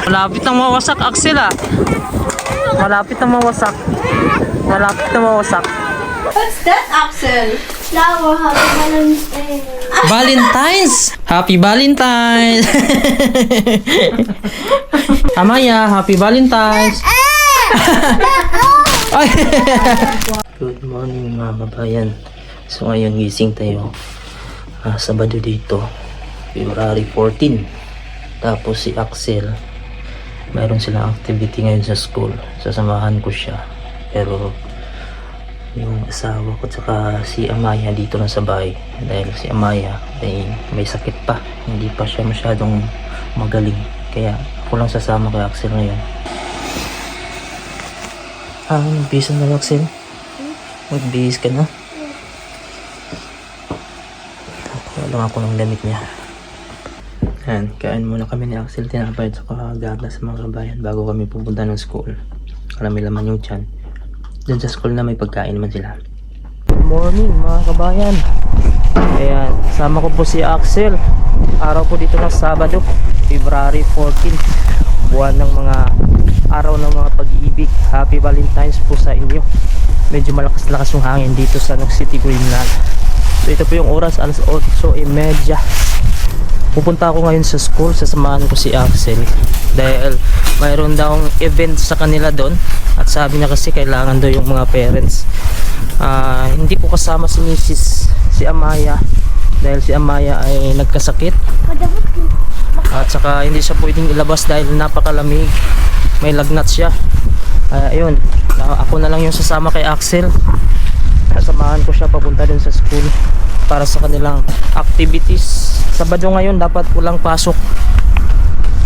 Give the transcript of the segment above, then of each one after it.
Malapit na mawasak, Axel ah. Malapit na mawasak. Malapit na mawasak. What's that, Axel? Flower, happy Valentine's. Valentine's! Happy Valentine's! Amaya, Happy Valentine's! Ay! Good morning mga kabayan. So ngayon gising tayo. Sabado dito. February 14. Tapos si Axel, mayroon silang activity ngayon sa school. Sasamahan ko siya. Pero yung asawa ko tsaka si Amaya dito lang sa bahay. Dahil si Amaya ay may sakit pa. Hindi pa siya masyadong magaling. Kaya ako lang sasama kay Axel ngayon. Nagbihis na lang, Axel? Magbihis ka na? Kuha lang ako ng damit niya. Ayan, kain muna kami ni Axel, tinapay at saka gatas mga kabayan bago kami pupunta ng school. Karami laman yung tiyan. Diyan sa school na may pagkain naman sila. Good morning mga kabayan. Ayan, sama ko po si Axel. Araw po dito ng Sabado, February 14. Buwan ng mga araw ng mga pag-ibig. Happy Valentine's po sa inyo. Medyo malakas-lakas yung hangin dito sa Nook City, Greenland. So ito po yung oras, alas 8:30. Pupunta ako ngayon sa school, sasamahan ko si Axel dahil mayroon daw event sa kanila doon at sabi niya kasi kailangan daw yung mga parents. Hindi ko kasama si si Amaya dahil si Amaya ay nagkasakit at saka hindi siya pwedeng ilabas dahil napakalamig, may lagnat siya. Ayun, ako na lang yung sasama kay Axel. Sasamahan ko siya papunta din sa school para sa kanilang activities. Sabado ngayon dapat walang pasok,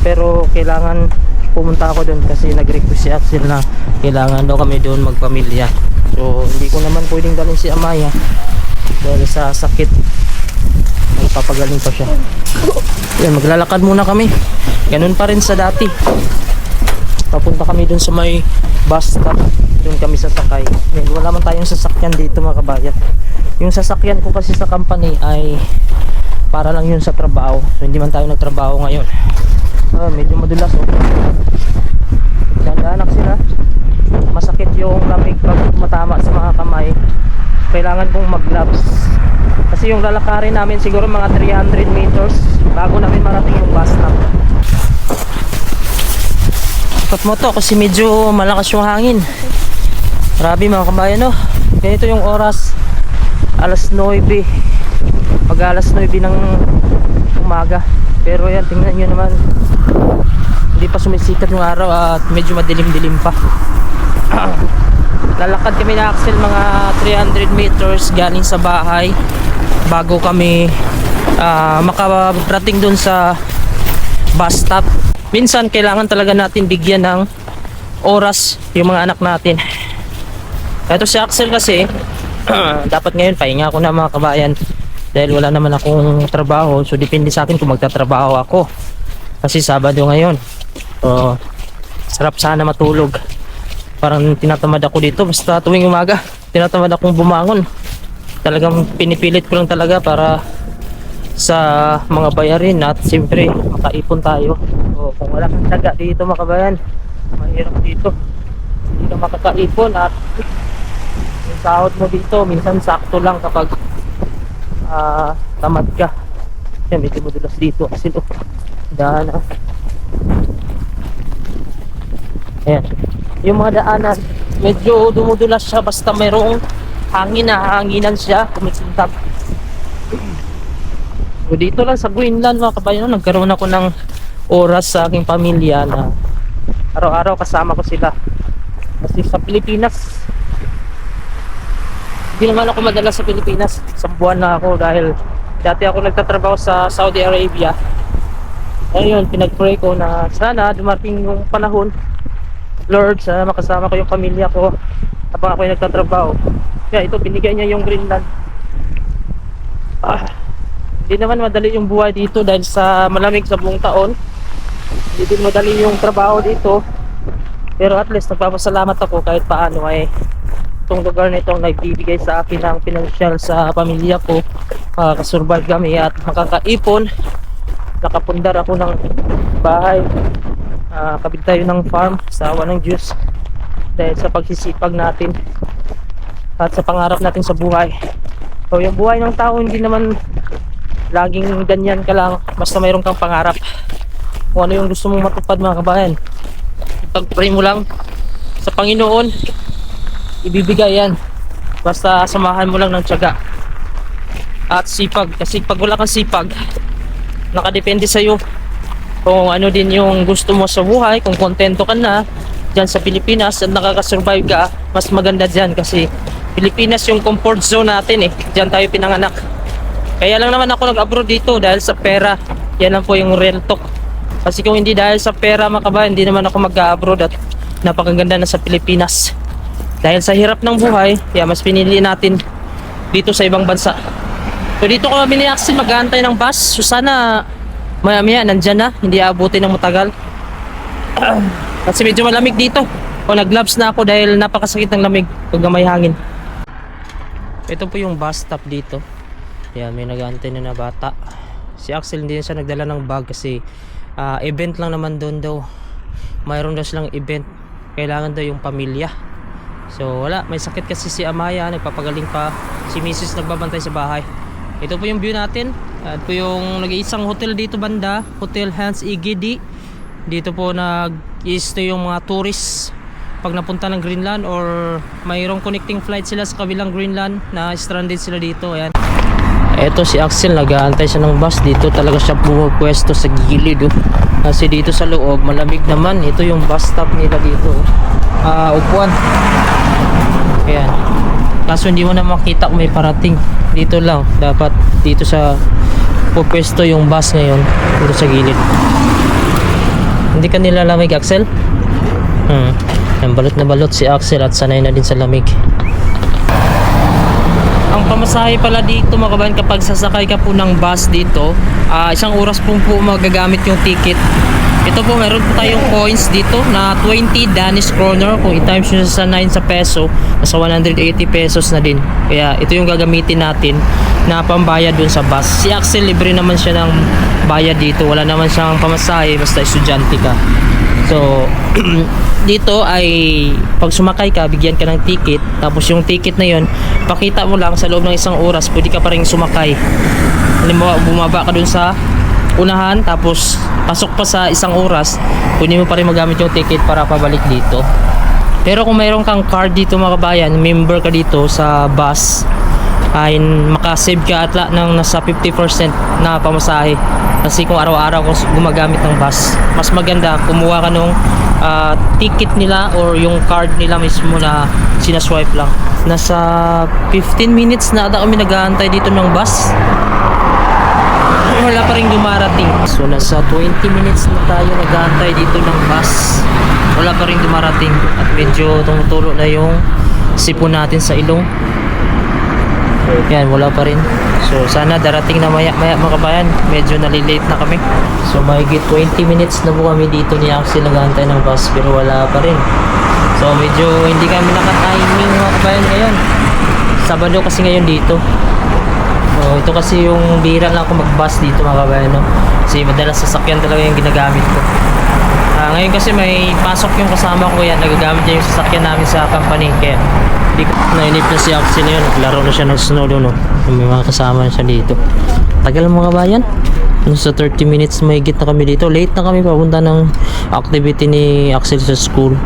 pero kailangan pumunta ako doon kasi nag-request si Axel na kailangan daw kami doon magpamilya. So hindi ko naman pwedeng dalhin si Amaya dahil sa sakit, magpapagaling pa siya. Yan, maglalakad muna kami, ganun pa rin sa dati. Papunta kami doon sa may bus stop, doon kami sasakay. Wala man tayong sasakyan dito mga kabayan. Yung sasakyan ko kasi sa company ay para lang yun sa trabaho, so hindi man tayo nagtrabaho ngayon. Medyo madulas oh. Dandanak sila, masakit yung lamig pag tumatama sa mga kamay. Kailangan kong mag gloves kasi yung lalakarin namin siguro mga 300 meters bago namin marating yung bus stop. Ikot mo to kasi medyo malakas yung hangin. Grabe mga kabayan oh. Ganito yung oras, alas 9, pag alas 9 ng umaga. Pero yan, tingnan nyo naman, hindi pa sumisikat yung araw at medyo madilim-dilim pa. Lalakad kami na Axel mga 300 meters galing sa bahay bago kami makarating dun sa bus stop. Minsan kailangan talaga natin bigyan ng oras yung mga anak natin. Ito si Axel kasi dapat ngayon pahinga ako na mga kabayan dahil wala naman akong trabaho, so depende sa akin kung magtatrabaho ako kasi Sabado ngayon. So sarap sana matulog, parang tinatamad ako dito basta tuwing umaga, tinatamad akong bumangon. Talagang pinipilit ko lang talaga para sa mga bayarin at siyempre makaipon tayo. So kung wala kang tiyaga dito mga kabayan, mahirap dito, hindi ka makakaipon at yung sahod mo dito minsan sakto lang kapag tamad ka. Yan, medyo madulas dito kasi daanan. Ayan, yung mga daanan medyo dumudulas siya basta mayroong hangin na hanginan siya, kumisintab. So dito lang sa Greenland mga kabayan, nagkaroon ako ng oras sa aking pamilya na araw-araw kasama ko sila. Kasi sa Pilipinas hindi naman ako madala sa Pilipinas. Isang buwan na ako dahil dati ako nagtatrabaho sa Saudi Arabia. Ngayon, pinag-pray ko na sana dumating yung panahon, Lord, sana makasama ko yung pamilya ko habang ako nagtatrabaho. Kaya ito, binigay niya yung Greenland. Hindi naman madali yung buhay dito dahil sa malamig sa buong taon. Hindi din madali yung trabaho dito. Pero at least nagpapasalamat ako kahit paano ay itong lugar na itong nagbibigay sa akin ng financial sa pamilya ko. Kasurvive kami at makakaipon. Nakapundar ako ng bahay Kabit tayo ng farm sa awa ng Diyos dahil sa pagsisipag natin at sa pangarap natin sa buhay. So yung buhay ng tao hindi naman laging ganyan ka lang, basta mayroon kang pangarap kung ano yung gusto mong matupad mga kabayan. Pag-pray mo lang sa Panginoon, ibibigay yan, basta samahan mo lang ng tiyaga at sipag. Kasi pag wala kang sipag, nakadepende sa'yo kung ano din yung gusto mo sa buhay. Kung kontento ka na dyan sa Pilipinas at nakakasurvive ka, mas maganda dyan kasi Pilipinas yung comfort zone natin eh, dyan tayo pinanganak. Kaya lang naman ako nag-abroad dito dahil sa pera. Yan lang po yung real talk. Kasi kung hindi dahil sa pera mga kabayan, hindi naman ako mag-abroad at napakaganda na sa Pilipinas. Dahil sa hirap ng buhay, kaya mas pinili natin dito sa ibang bansa. So dito ko kami ni Axel mag-aantay ng bus. So sana maya-maya nandyan na, hindi aabutin ng matagal. Kasi medyo malamig dito. O nag-gloves na ako dahil napakasakit ng lamig pag may hangin. Ito po yung bus stop dito. Yan, may nag-aantay na bata. Si Axel hindi na siya nagdala ng bag kasi event lang naman doon daw. Mayroon daw silang event. Kailangan daw yung pamilya. So wala, may sakit kasi si Amaya, nagpapagaling pa. Si Mrs. nagbabantay sa bahay. Ito po yung view natin. At po yung nag-iisang hotel dito banda, Hotel Hans Igidi. Dito po nag-i-stay yung mga tourists pag napunta ng Greenland or mayroong connecting flight sila sa kabilang Greenland na stranded sila dito. Ayan. Ito si Axel, nag-aantay siya ng bus. Dito talaga siya pumupwesto sa gilid. Kasi dito sa loob malamig naman. Ito yung bus stop nila dito. Upuan. Ayan. Kaso hindi mo na makita kung may parating. Dito lang, dapat dito sa pupwesto yung bus ngayon. Dito sa gilid. Hindi ka nilalamig, Axel? Ang balot na balot si Axel at sanay na din sa lamig. Ang pamasahe pala dito mga kabayan, kapag sasakay ka po ng bus dito, 1 oras po magagamit yung ticket. Ito po, meron po tayong coins dito na 20 Danish kroner. Kung i-times nyo sa 9 sa peso, nasa 180 pesos na din. Kaya ito yung gagamitin natin na pambayad dun sa bus. Si Axel, libre naman siya ng bayad dito. Wala naman siyang pamasahe, basta estudyante ka. So, dito ay pag sumakay ka, bigyan ka ng ticket. Tapos yung ticket na yun, pakita mo lang sa loob ng 1 oras, pwede ka pa rin sumakay. Halimbawa, bumaba ka dun sa unahan, tapos pasok pa sa 1 oras, pwede mo pa rin magamit yung ticket para pabalik dito. Pero kung mayroon kang card dito mga kabayan, member ka dito sa bus, ay makasave ka atla ng nasa 50% na pamasahe. Kasi kung araw-araw kung gumagamit ng bus, mas maganda kumuha ka nung ticket nila or yung card nila mismo na sinaswipe lang. Nasa 15 minutes na ata kami nag-aantay dito ng bus. Wala pa rin dumarating. So nasa 20 minutes na tayo nag-aantay dito ng bus. Wala pa rin dumarating at medyo tumutulo na yung sipon natin sa ilong. Yan, wala pa rin. So sana darating na maya mga kabayan. Medyo nalilate na kami. So mahigit 20 minutes na po kami dito ni Axel nag-aantay ng bus pero wala pa rin. So medyo hindi kami naka-timing mga kabayan ngayon. Sabado kasi ngayon dito. So ito kasi yung bihira lang ako mag-bus dito mga kabayan, no? Kasi madalas sasakyan talaga yung ginagamit ko. Ngayon kasi may pasok yung kasama ko, yan nagagamit niya yung sasakyan namin sa company. Kaya di ko nainip na si Axel na yun. Naglaro na siya ng snow doon, no? May mga kasama na siya dito. Tagal mga kabayan. Sa 30 minutes mahigit na kami dito. Late na kami papunta ng activity ni Axel sa school.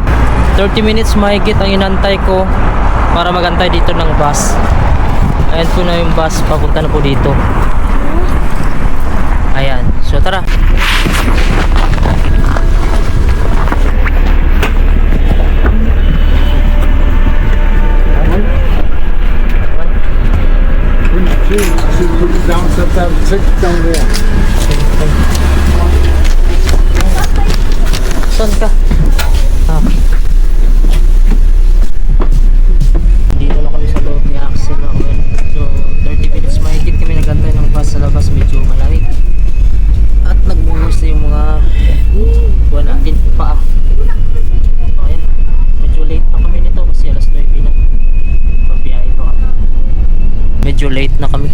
30 minutes mahigit ang inantay ko para magantay dito ng bus. Ayan po na yung bus, papunta na po dito. Ayan, so tara. Down sometimes 6 down there. Saan ka? Dito na kami sa loob ni Axel. So 30 minutes mahigit kami nagantay ng bus sa labas. Medyo malamig. At nagbuhos na yung mga buwan natin pa. Ayan. Medyo late na kami nito kasi alas 9 na. Pabiyahe pa kami. Medyo late na kami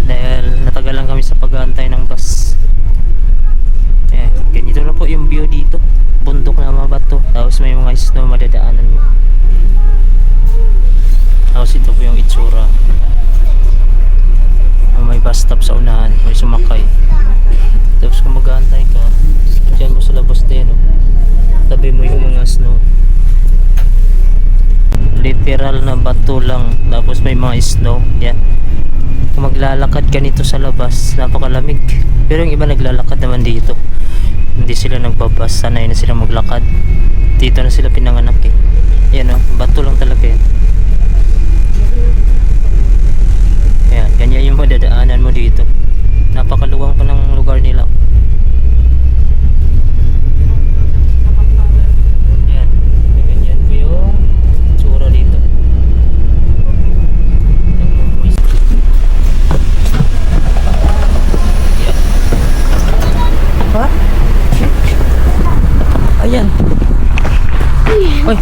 dahil natagalan kami sa pag-aantay ng bus. Ganito na po yung view dito. Tapos may mga snow madadaanan mo. Tapos ito po yung itsura. May bus stop sa unahan, may sumakay. Tapos kung mag-aantay ka, dyan mo sa labas din, no? Tabi mo yung mga snow. Literal na bato lang, tapos may mga snow. Yan. Kung maglalakad ka nito sa labas, napakalamig. Pero yung iba naglalakad naman dito. Hindi sila nagbabas, sanay na sila maglakad. Dito na sila pinanganak eh. Yan o, bato lang talaga yan. Ayan, ganyan yung madadaanan mo dito. Napakaluwang pa ng lugar nila. Ayan, ganyan po yung tsura dito. Ha? Ayan. Uy.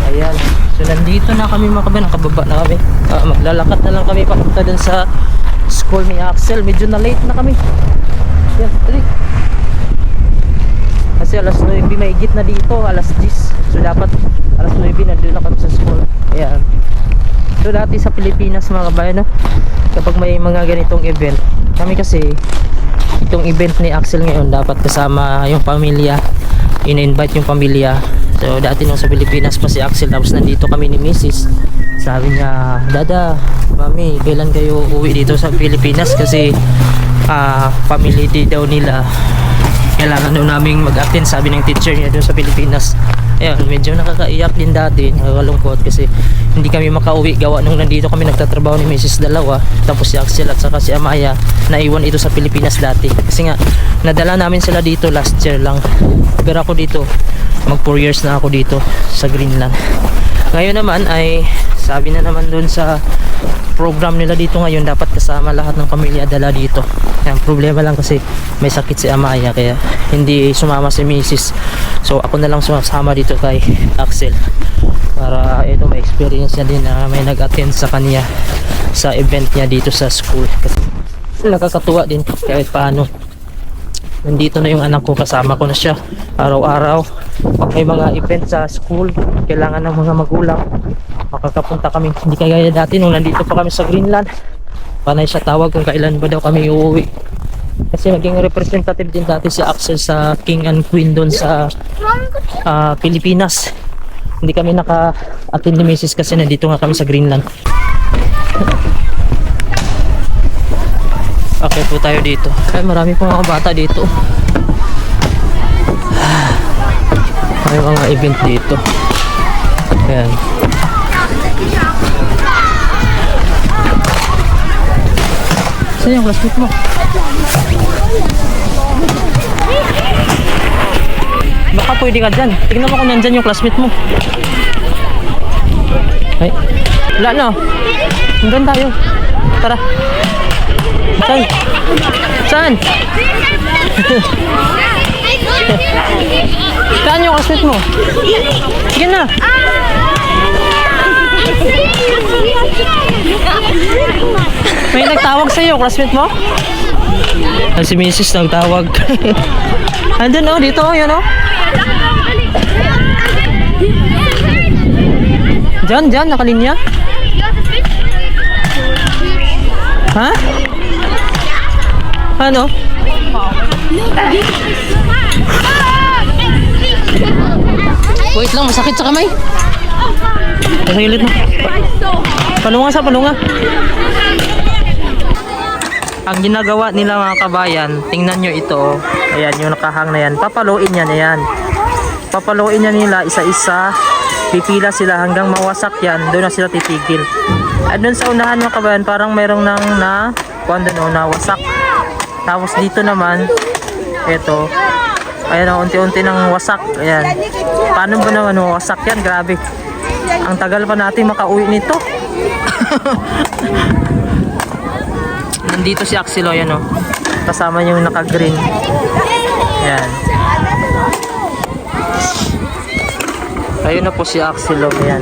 Ayan. So nandito na kami mga kabayan, nakababa na kami. Maglalakad na lang kami papunta dun sa school ni Axel. Medyo na late na kami. Ayan, dali. Kasi alas 9 may higit na dito, alas 10. So dapat alas 9 nandun na kami sa school. Ayan. So dati sa Pilipinas mga kabayan, no? Kapag may mga ganitong event, kami kasi itong event ni Axel ngayon dapat kasama yung pamilya, in-invite yung pamilya. So dati nung sa Pilipinas pa si Axel, tapos nandito kami ni Mrs. Sabi niya, Dada, Mami, kailan kayo uwi dito sa Pilipinas? Kasi family day daw nila, kailangan daw naming mag-attend, sabi ng teacher niya doon sa Pilipinas. Ayun, medyo nakakaiyak din dati, nakakalungkot kasi hindi kami makauwi gawa nung nandito kami nagtatrabaho ni Mrs. dalawa, tapos si Axel at saka si Amaya naiwan ito sa Pilipinas dati kasi nga nadala namin sila dito last year lang, pero ako dito mag 4 years na ako dito sa Greenland. Ngayon naman ay sabi na naman doon sa program nila dito ngayon, dapat kasama lahat ng pamilya dala dito. Ang problema lang kasi may sakit si Amaya kaya hindi sumama si Mrs. So ako na lang sumasama dito kay Axel para ito may experience niya din na may nag-attend sa kanya sa event niya dito sa school. Kasi nakakatuwa din kahit paano. Nandito na yung anak ko, kasama ko na siya araw-araw. Pag may mga event sa school, kailangan ng mga magulang, makakapunta kami. Hindi kaya dati nung nandito pa kami sa Greenland, panay siya tawag kung kailan ba daw kami uuwi. Kasi naging representative din dati si Axel sa King and Queen doon sa Pilipinas. Hindi kami naka-attend ni Mrs. kasi nandito nga kami sa Greenland. Okay po tayo dito. Ay, marami pong mga bata dito. May mga event dito. Ayan. Saan yung classmate mo? Baka pwede ka dyan. Tignan mo kung nandyan yung classmate mo. Ay. Wala na. Hanggang tayo. Tara. Saan? Saan? Saan yung classmate mo? Sige na. May nagtawag sa'yo, classmate mo? Si Mrs. nagtawag. Andun oh, dito oh, yun oh. Diyan, nakalinya. Ha? Ano? Wait lang, masakit sa kamay. Masakit mo. Palunga sa palunga. Ang ginagawa nila mga kabayan, tingnan nyo ito. Ayan, yung nakahang na yan. Papaluin yan, ayan. Papaluin yan nila isa-isa. Pipila sila hanggang mawasak yan. Doon na sila titigil. At doon sa unahan mga kabayan, parang mayroong nawasak. Tapos dito naman, ito. Ayan, unti-unti nang wasak. Ayan. Paano ba naman wasak yan? Grabe. Ang tagal pa natin makauwi nito. Nandito si Axel, yan o. Kasama niya yung naka-green. Ayan. Ayun na po si Axel, ayan.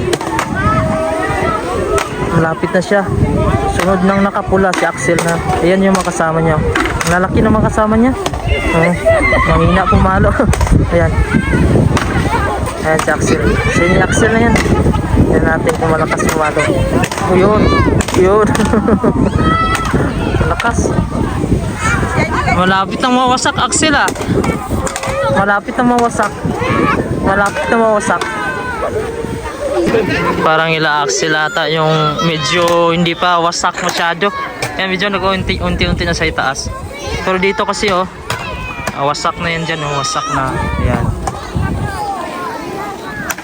Malapit na siya. Sunod nang nakapula si Axel na. Ayan yung mga kasama niya. Ang lalaki ng mga kasama niya. Mahina pumalo. Ayan. Ayan si Axel. Si Axel na yan. Yan natin kung malakas kumalo. Yun. Yun. Malakas. Malapit nang mawasak Axel ah. Malapit nang mawasak. Malapit nang mawasak. Parang ila Axel ata yung medyo hindi pa wasak masyado. Yan medyo nag-unti-unti na sa itaas. Pero dito kasi oh, wasak na yan dyan oh, wasak na. Ayan.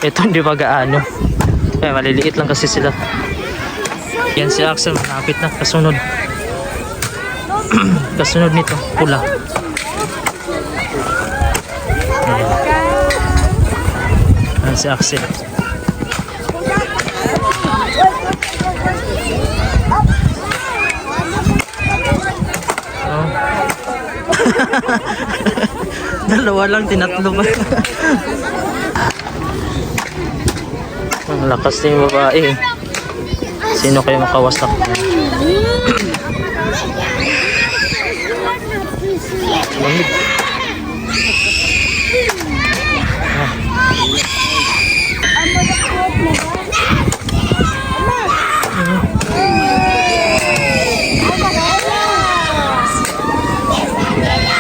Ito hindi pa gaano. Kaya maliliit lang kasi sila. Yan si Axel, malapit na. Kasunod. Kasunod nito, pula. Ayan. Yan si Axel. Oh. Dalawa lang, tinatlo ba? Ang lakas na yung babae. Sino kayo makawasak? Lamig.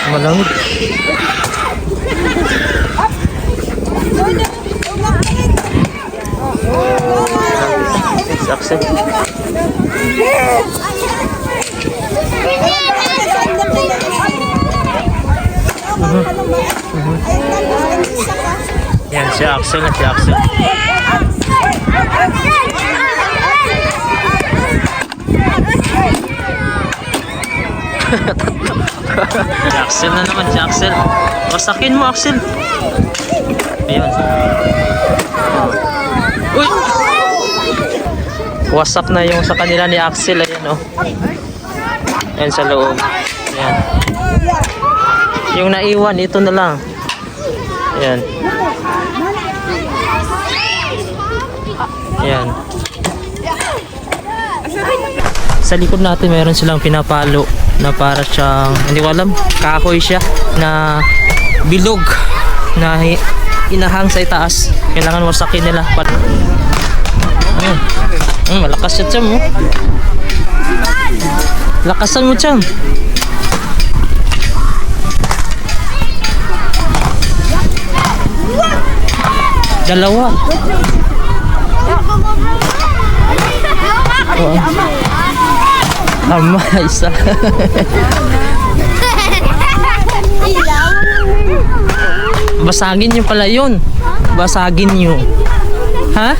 Malamig. Axel. Yan si Axel na si Axel. Si Axel na naman si Axel. Wasakin mo Axel. Ayun. Uy! Wasak na yung sa kanila ni Axel. Ayan oh. Ayan sa loob. Ayan. Yung naiwan, ito na lang. Ayan. Ayan. Sa likod natin mayroon silang pinapalo na para siyang, hindi ko alam, kahoy siya na bilog na inahang sa itaas. Kailangan wasakin nila. Malakas siya, Cham. Lakasan mo, Cham. Dalawa. Oh. Tama, isa. Basagin nyo pala yun. Basagin nyo. Ha?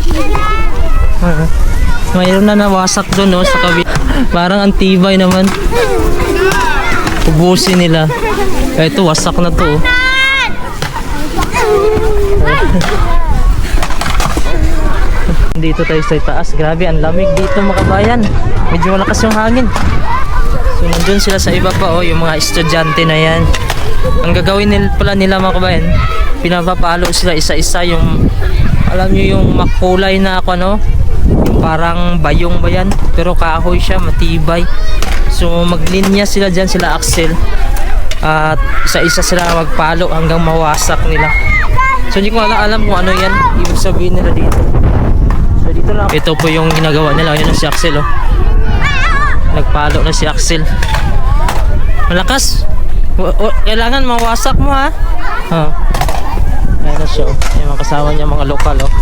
Mayroon na nawasak doon no, sa kabila. Parang antibay naman. Ubusin nila. Ito wasak na to. Dito tayo sa taas. Grabe, ang lamig dito mga kabayan. Medyo malakas yung hangin. So nandun sila sa iba pa oh, yung mga estudyante na yan. Ang gagawin pala nila mga kabayan, pinapapalo sila isa-isa yung, alam nyo yung makulay na ako no, parang bayong ba yan, pero kahoy siya, matibay. So maglinya sila dyan, sila Axel, at isa-isa sila magpalo hanggang mawasak nila. So hindi ko alam kung ano yan ibig sabihin nila dito. So dito lang, ito po yung ginagawa nila. Yun na si Axel oh. Nagpalo na si Axel. Malakas. Kailangan mawasak mo ha. Ayan na siya oh. Yung mga kasama niya mga lokal oh.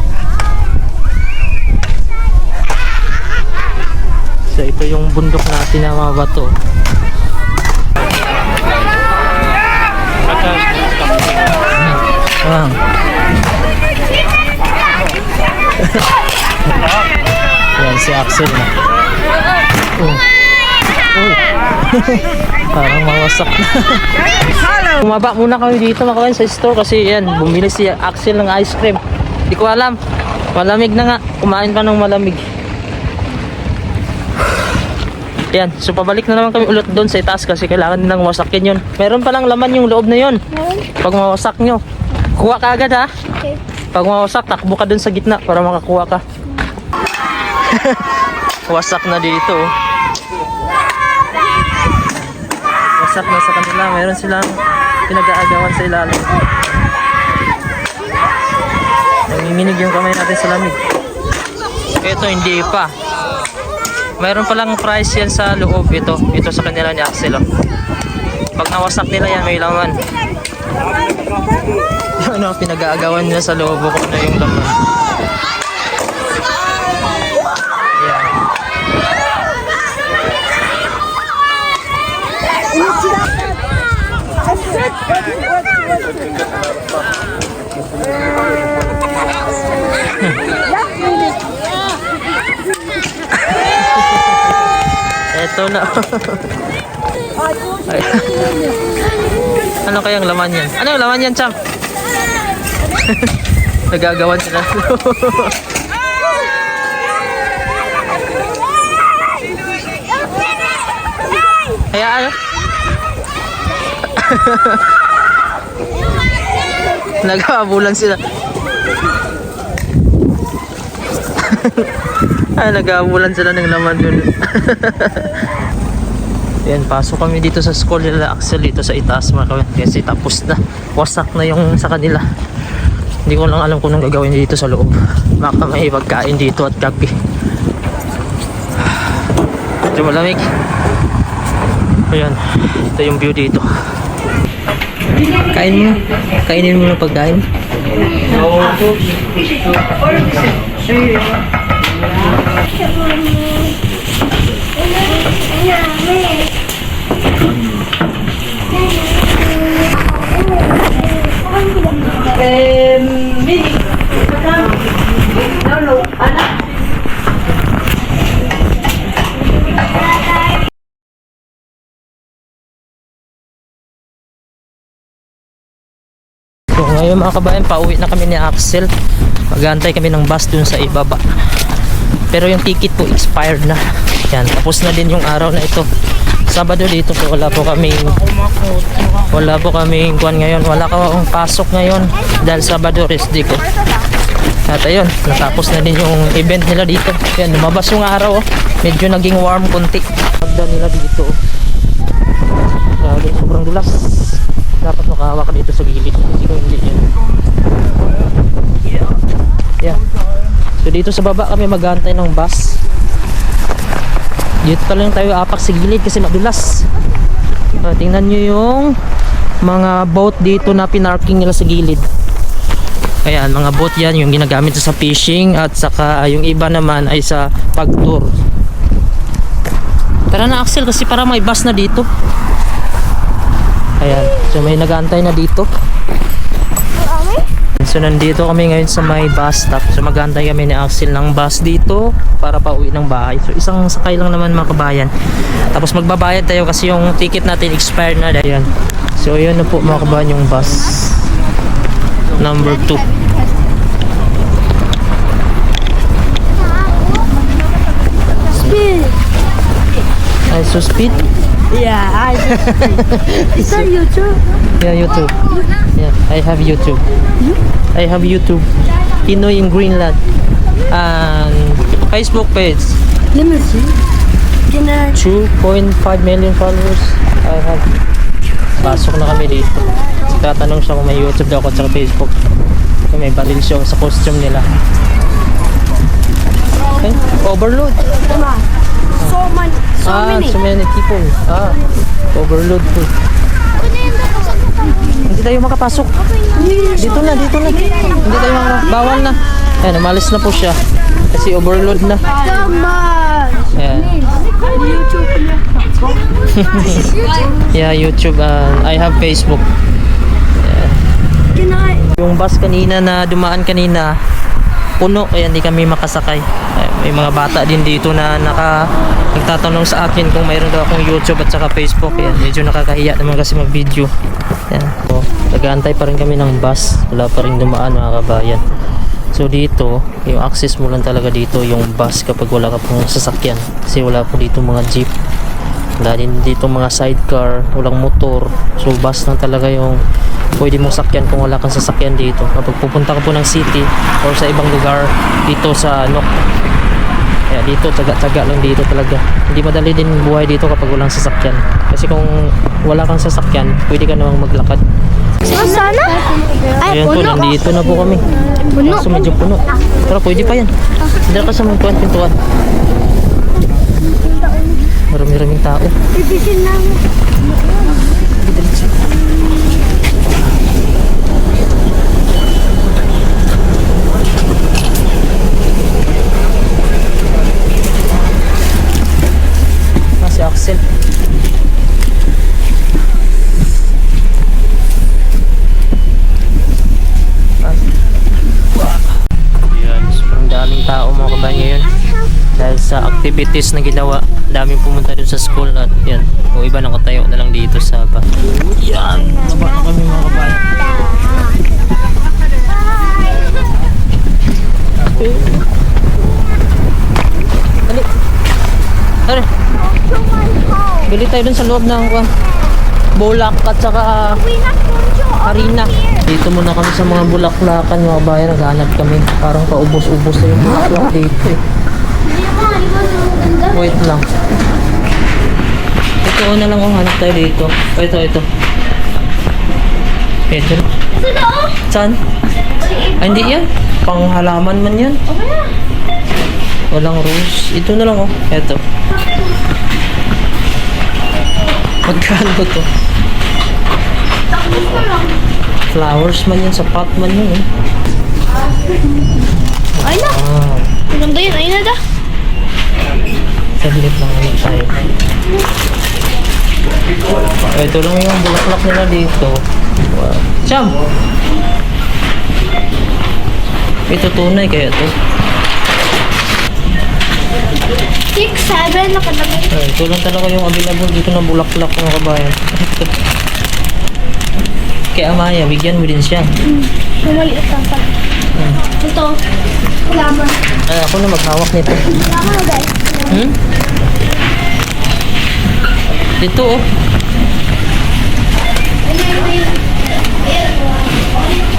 So ito yung bundok natin na mga bato. Yan si Axel na. Parang mawasak na. Bumaba muna kami dito mga kawan sa store kasi yan, bumili si Axel ng ice cream. Di ko alam, malamig na nga. Kumain pa ng malamig. Yan, so pabalik na naman kami ulit doon sa itaas kasi kailangan nilang wasakin yun. Meron palang laman yung loob na yun. Pag mawasak nyo, kuha ka agad ha. Okay. Pag mawasak, takbo ka doon sa gitna para makakuha ka. Wasak na dito. Wasak na sa kanila. Meron silang pinag-aagawan sa ilalim. Nanginginig yung kamay natin sa lamig. Ito hindi pa. Mayroon palang price yan sa loob. Ito sa kanila ni Axel. Oh. Pag nawasak nila yan, may laman. Ano, pinag-aagawan nila sa loob ko na yung laman. Yan. Ito na. Ay. Ano kayang laman yan? Ano yung laman yan, Cham? Nagagawan sila. Kaya ano? Nag-aabulan sila. Ay, nag-aabulan sila ng laman dun. Yan, pasok kami dito sa school nila Axel dito sa itaas mga kawin. Kasi tapos na. Wasak na yung sa kanila. Hindi ko lang alam kung anong gagawin dito sa loob. Baka may pagkain dito at kape. Ito malamig. Ayan, ito yung view dito. Kain mo. Kainin mo ng pagkain. So ngayon mga kabayan, pauwi na kami ni Axel. Mag-aantay kami ng bus dun sa ibaba. Pero yung ticket po expired na. Yan, tapos na din yung araw na ito. Sabado dito, so wala po kaming kuwan ngayon. Wala akong pasok ngayon dahil Sabado rest day ko. At ayun, natapos na din yung event nila dito. Yan, lumabas yung araw. Medyo naging warm konti. Pagda nila dito. Grabe, sobrang dulas. Dapat makahawak ka dito sa gilid. Hindi ko hindi yan. Yeah. So dito sa baba kami mag-aantay ng bus. Dito lang tayo apak sa gilid kasi madulas. Tingnan nyo yung mga boat dito na pinarking nila sa gilid. Ayan, mga boat yan yung ginagamit sa fishing at saka yung iba naman ay sa pag-tour. Tara na Axel kasi para may bus na dito. Ayan, so may nag-aantay na dito. So nandito kami ngayon sa may bus stop. So mag-aantay kami ni Axel ng bus dito para pauwi ng bahay. So isang sakay lang naman mga kabayan. Tapos magbabayad tayo kasi yung ticket natin expired na. Ayan. So yun na po mga kabayan yung bus number 2. Speed. Ay, so speed? Yeah, Is that YouTube? Yeah, YouTube. Yeah, I have YouTube. I have YouTube. Pinoy in Greenland. And Facebook page. Let me see. Can I? 2.5 million followers. I have. Pasok na kami dito. Tatanong siya kung may YouTube daw ako sa Facebook. Kung may baril siya sa costume nila. Okay. Overload. So many. So many people. Overload po. Hindi tayo makapasok. Dito na. Hindi tayo bawal na. Ayan, umalis na po siya. Kasi overload na. Come on. Ayan. YouTube. Yeah, YouTube. I have Facebook. Can I? Yung bus kanina na dumaan kanina, puno. Kaya hindi kami makasakay. May mga bata din dito na nagtatanong sa akin kung mayroon daw akong YouTube at saka Facebook. Yan, medyo nakakahiya naman kasi mag-video. Yan. So, nag-aantay pa rin kami ng bus. Wala pa rin dumaan mga kabayan. So dito, yung access mo lang talaga dito yung bus kapag wala ka pong sasakyan. Kasi wala po dito mga jeep. Wala din dito mga sidecar, walang motor. So bus lang talaga yung pwede mong sakyan kung wala kang sasakyan dito. Kapag pupunta ka po ng city or sa ibang lugar dito sa Nok. Kaya dito, tsaga-tsaga lang dito talaga. Hindi madali din buhay dito kapag walang sasakyan. Kasi kung wala kang sasakyan, pwede ka namang maglakad. Sana? Ay, Ayan po, puno. nandito na po kami. Puno. Kaso medyo puno. Pero pwede pa yan. Dala ka sa mga pintuan. Marami-raming tao. Tipisin namin. Si Axel. Ayan, sobrang daming tao mga kabayan ngayon. Dahil sa activities na ginawa, daming pumunta dun sa school at yan, o iba nakatayo na lang dito sa yan, baba na kami mga kabayan. Dali. Tara. Bili tayo dun sa loob ng bulak at saka harina. Dito muna kami sa mga bulaklakan mga bayan. Naghanap kami. Parang paubos-ubos na yung bulaklak dito eh. Wait lang. Ito na lang kung hanap tayo dito. Ito. Ito. Saan? Ay, hindi yan. Pang halaman man yan. Walang rose. Ito na lang oh. Ito. Magkano to? Flowers man yan, sa pot man yun eh. Ay na. Ah, Maganda yun. Ay na da. saglit lang ulit tayo. Ito lang yung bulaklak nila dito. Wow. Cham! Ito tunay kaya to. 6, 7, nakalagay. Ito lang talaga yung available dito na bulaklak mga kabayan. Ito. Kaya Amaya, bigyan mo din siya. Maliit lang pala. Ito. Laban. Ako na maghawak nito. Laban na guys. Hmm? Ito oh.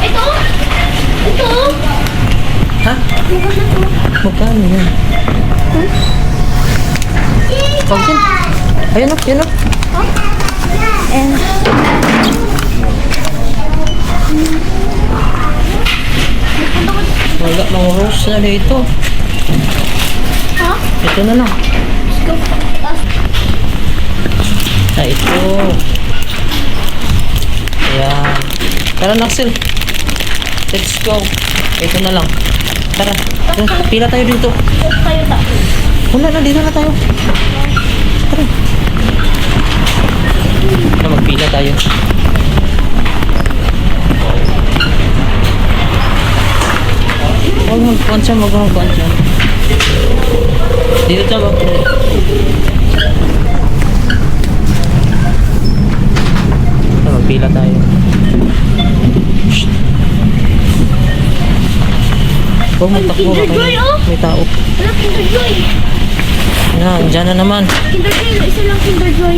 Ito. Ito. Ha? Magkano yan? Pag yan. Ayun o, yun o. And Wala ng rose na dito. ha? Ito na lang. Ito. Ayan. Tara, Naxel. Let's go. Ito na lang. Tara. Pila tayo dito. Tayo ta. Wala na, dito na tayo. Tara. Magpila tayo. Huwag magkuhan siya, Dito tayo. Magpila tayo. Shhh. Huwag magtakbo ba kayo? May tao. Wala Kinder Joy. Yan, dyan na naman. Kinder Joy. Isa lang Kinder Joy.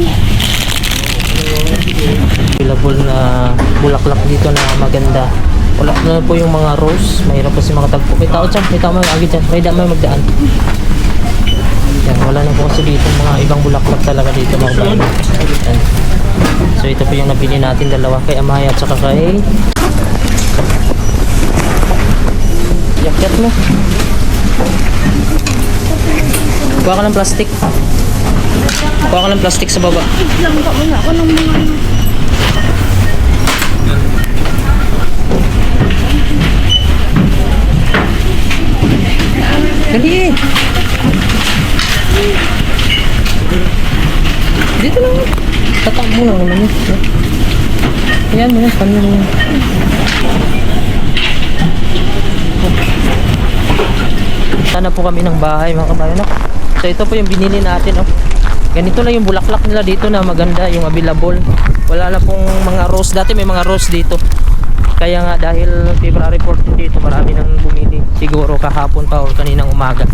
Available na bulaklak dito na maganda. Wala na po yung mga rose. Mahirap kasi mga tagpo. May tao dyan. May tao may agad dyan. May damay magdaan. Yan, wala na po kasi dito mga ibang bulaklak talaga dito mga bayan. Yan. So ito po yung nabili natin dalawa. Kay Amaya at saka kay yakyat mo. Kuha ka ng plastic. Kuha ka ng plastic sa baba. Lang ka muna ako ng mga Dali eh. Dito lang. Tatak mo lang naman yun. Ayan mo yan. Kanya mo yan. Sana po kami ng bahay mga kabayan. So ito po yung binili natin. Oh. Ganito lang yung bulaklak nila dito na maganda yung available. Wala na pong mga rose. Dati may mga rose dito. Kaya nga dahil February 14 dito marami nang bumili. Siguro kahapon pa o kaninang umaga.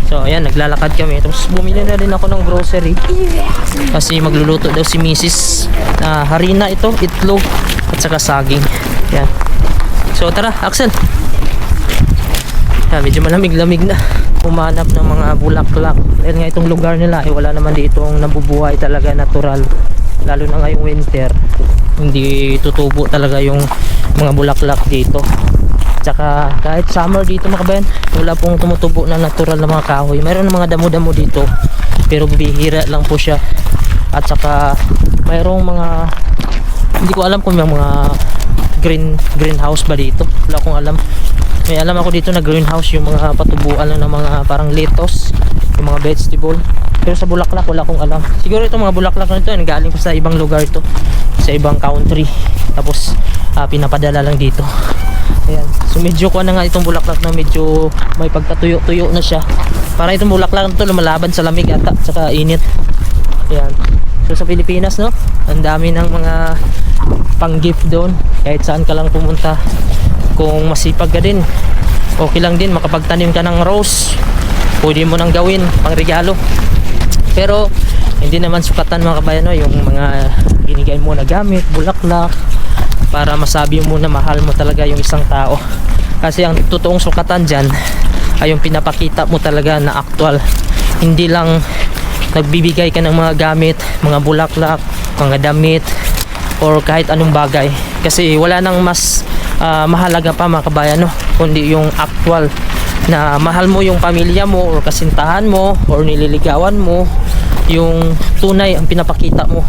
So ayan, naglalakad kami. Tapos bumili na din ako ng grocery. Kasi magluluto daw si Mrs. Harina ito, itlog at saka saging. Yan. So tara, Axel. Yan, medyo malamig-lamig na. Humanap ng mga bulaklak. Dahil nga itong lugar nila, wala naman dito ang nabubuhay talaga natural. Lalo na ngayong winter. hindi tutubo talaga yung mga bulaklak dito. Tsaka kahit summer dito mga kabayan, wala pong tumutubo na natural na mga kahoy. Mayroon mga damo-damo dito pero bibihira lang po siya. At saka mayroong mga, hindi ko alam kung may mga greenhouse ba dito, wala akong alam. May alam ako dito na greenhouse, yung mga patubuan lang ng mga parang lettuce, yung mga vegetable. Pero sa bulaklak wala akong alam. Siguro itong mga bulaklak na ito galing pa sa ibang lugar ito, sa ibang country, tapos pinapadala lang dito. Ayan. So medyo ko na nga itong bulaklak na medyo may pagkatuyo-tuyo na siya. Para itong bulaklak na ito lumalaban sa lamig ata, saka init. Ayan. So sa Pilipinas, no, ang dami ng mga pang-gift doon. Kahit saan ka lang pumunta, kung masipag ka din, okay lang din makapagtanim ka ng rose. Pwede mo nang gawin pang regalo. Pero hindi naman sukatan mga kabayan, no, yung mga binigay mo na gamit, bulaklak, para masabi mo na mahal mo talaga yung isang tao. Kasi ang totoong sukatan dyan ay yung pinapakita mo talaga na actual. Hindi lang nagbibigay ka ng mga gamit, mga bulaklak, mga damit, or kahit anong bagay. Kasi wala nang mas mahalaga pa mga kabayan, no, kundi yung actual na mahal mo yung pamilya mo, or kasintahan mo, or nililigawan mo. Yung tunay ang pinapakita mo,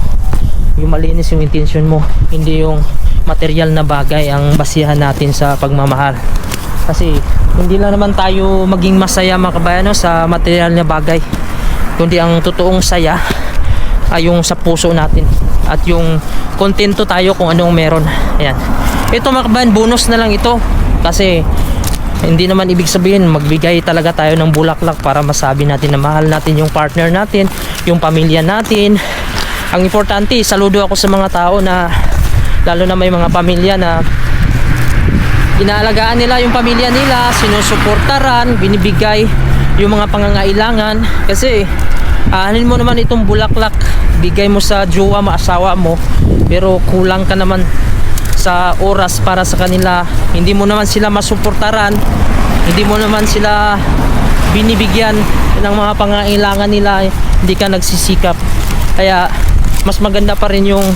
yung malinis yung intention mo, hindi yung material na bagay ang basihan natin sa pagmamahal. Kasi hindi lang naman tayo maging masaya mga kabayan, no, sa material na bagay, kundi ang totoong saya ay yung sa puso natin, at yung kontento tayo kung anong meron. Ayan. Ito mga kabayan, bonus na lang ito, kasi hindi naman ibig sabihin magbigay talaga tayo ng bulaklak para masabi natin na mahal natin yung partner natin, yung pamilya natin. Ang importante, saludo ako sa mga tao na, lalo na may mga pamilya na inaalagaan nila yung pamilya nila, sinusuportaran, binibigay yung mga pangangailangan. Kasi anin mo naman itong bulaklak, bigay mo sa jowa mo, asawa mo, pero kulang ka naman sa oras para sa kanila. Hindi mo naman sila masuportaran, hindi mo naman sila binibigyan ng mga pangangailangan nila, hindi ka nagsisikap. Kaya mas maganda pa rin yung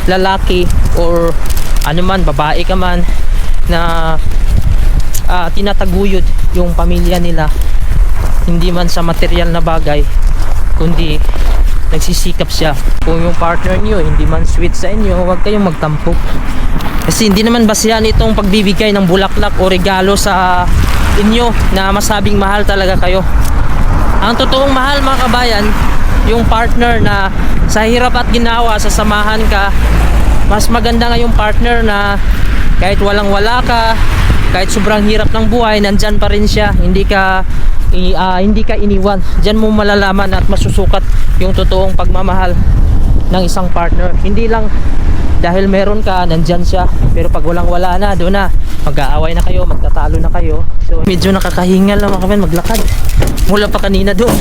lalaki, or ano man, babae ka man, na tinataguyod yung pamilya nila, hindi man sa material na bagay, kundi nagsisikap siya. Kung yung partner niyo hindi man sweet sa inyo, huwag kayong magtampo. Kasi hindi naman basihan itong pagbibigay ng bulaklak o regalo sa inyo na masabing mahal talaga kayo. Ang totoong mahal mga kabayan, yung partner na sa hirap at ginawa, sasamahan ka. Mas maganda nga yung partner na kahit walang wala ka, kahit sobrang hirap ng buhay, nandyan pa rin siya. Hindi ka iniwan. Diyan mo malalaman at masusukat yung totoong pagmamahal ng isang partner. Hindi lang dahil meron ka, nandyan siya, pero pag walang wala na, doon na mag-aaway na kayo, magtatalo na kayo. So medyo nakakahingal lang kami maglakad mula pa kanina doon,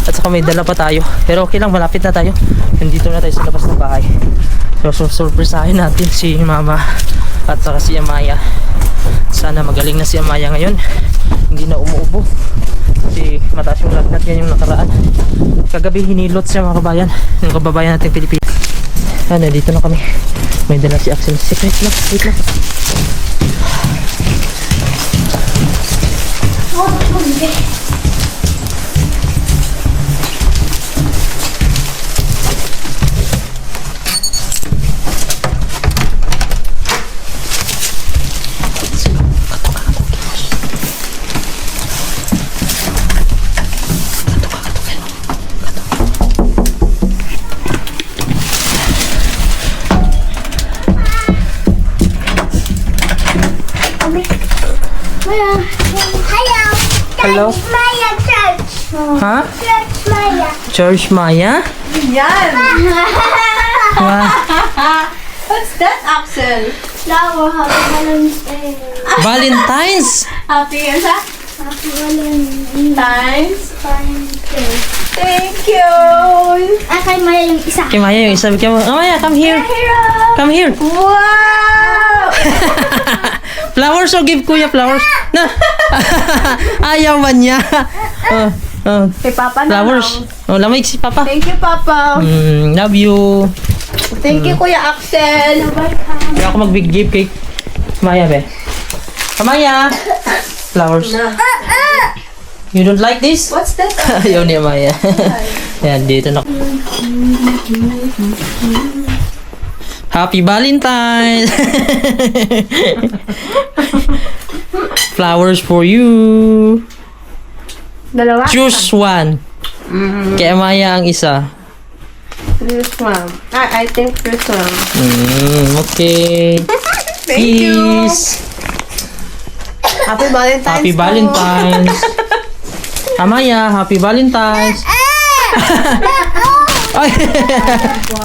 at saka may dala pa tayo, pero okay lang, malapit na tayo. Nandito na tayo sa labas ng bahay. So surpresahin natin si mama at saka si Amaya. Sana magaling na si Amaya ngayon, hindi na umuubo. Kasi mataas yung lagnat yan yung nakaraan. Kagabi hinilot siya mga kabayan, yung kababayan natin Pilipino. Ano, dito na kami. May dala si Axel. Wait lang, wait lang. Hello? Maya Church. Ha? Church Maya. Church Maya? Yan! Wow. What's that, Axel? Flower, happy Valentine's Day. Valentine's? Happy, ano siya? Happy Valentine's Times. Thank you! Kay Maya yung isa. Kay Maya yung isa. Oh Maya, come here. Hero! Come here. Wow! Flowers or give kuya flowers? Na. Ayaw man niya. Kay Papa na Flowers. lang. Oh, lamig si Papa. Thank you, Papa. Love you. Thank you, Kuya Axel. Kaya ako mag-give cake. Maya, be. Maya! Flowers. You don't like this? What's that? Ayaw ni Maya. Yan, dito na. Happy Valentine's! Flowers for you. Dalawa? Choose one. Kaya Maya ang isa. This one. I think this one. Okay. Thank you. Peace. Happy Valentine's. Happy Valentine's. Amaya, Happy Valentine's. Ay.